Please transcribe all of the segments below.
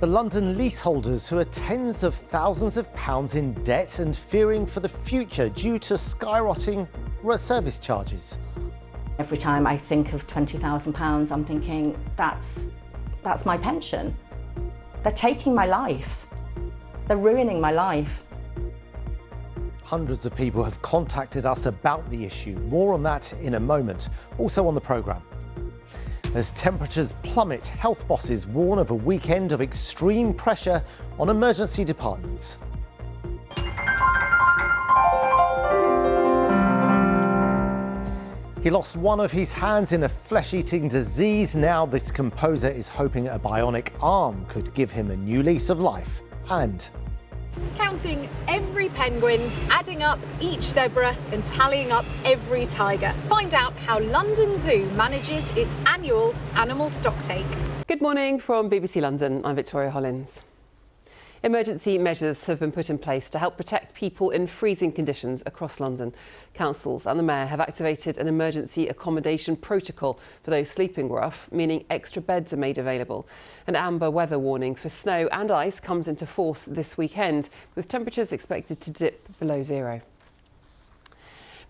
The London leaseholders who are tens of thousands of pounds in debt and fearing for the future due to skyrocketing service charges. Every time I think of £20,000, I'm thinking, that's my pension. They're taking my life. They're ruining my life. Hundreds of people have contacted us about the issue. More on that in a moment. Also on the programme. As temperatures plummet, health bosses warn of a weekend of extreme pressure on emergency departments. He lost one of his hands in a flesh-eating disease. Now this composer is hoping a bionic arm could give him a new lease of life. And counting every penguin, adding up each zebra and tallying up every tiger. Find out how London Zoo manages its annual animal stocktake. Good morning from BBC London. I'm Victoria Hollins. Emergency measures have been put in place to help protect people in freezing conditions across London. Councils and the Mayor have activated an emergency accommodation protocol for those sleeping rough, meaning extra beds are made available. An amber weather warning for snow and ice comes into force this weekend, with temperatures expected to dip below zero.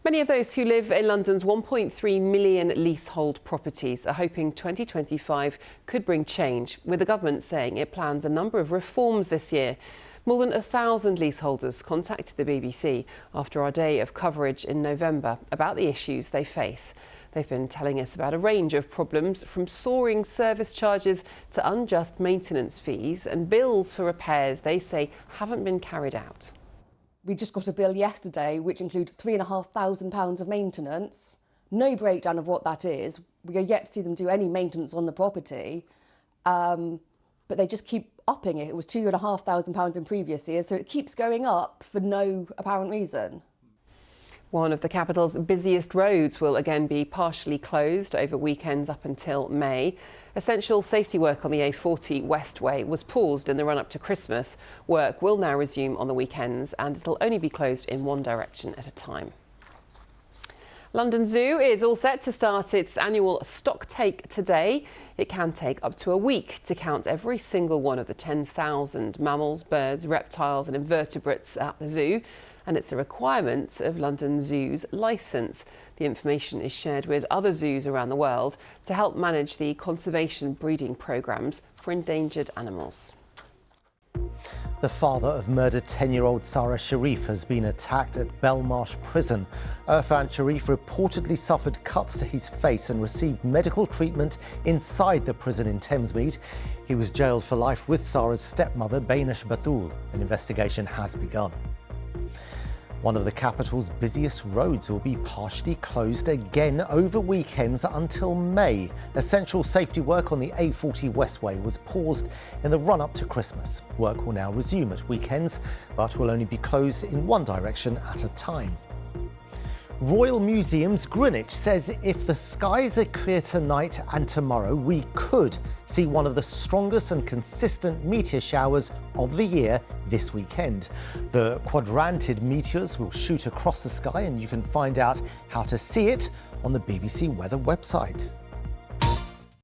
Many of those who live in London's 1.3 million leasehold properties are hoping 2025 could bring change, with the government saying it plans a number of reforms this year. More than 1,000 leaseholders contacted the BBC after our day of coverage in November about the issues they face. They've been telling us about a range of problems, from soaring service charges to unjust maintenance fees and bills for repairs they say haven't been carried out. We just got a bill yesterday which included £3,500 of maintenance. No breakdown of what that is. We are yet to see them do any maintenance on the property, but they just keep upping it. It was £2,500 in previous years, so it keeps going up for no apparent reason. One of the capital's busiest roads will again be partially closed over weekends up until May. Essential safety work on the A40 Westway was paused in the run-up to Christmas. Work will now resume on the weekends and it'll only be closed in one direction at a time. London Zoo is all set to start its annual stocktake today. It can take up to a week to count every single one of the 10,000 mammals, birds, reptiles and invertebrates at the zoo. And it's a requirement of London Zoo's licence. The information is shared with other zoos around the world to help manage the conservation breeding programmes for endangered animals. The father of murdered 10-year-old Sarah Sharif has been attacked at Belmarsh Prison. Irfan Sharif reportedly suffered cuts to his face and received medical treatment inside the prison in Thamesmead. He was jailed for life with Sarah's stepmother, Bainish Batul. An investigation has begun. One of the capital's busiest roads will be partially closed again over weekends until May. Essential safety work on the A40 Westway was paused in the run-up to Christmas. Work will now resume at weekends, but will only be closed in one direction at a time. Royal Museum's Greenwich says if the skies are clear tonight and tomorrow, we could see one of the strongest and consistent meteor showers of the year this weekend. The Quadrantid meteors will shoot across the sky, and you can find out how to see it on the BBC Weather website.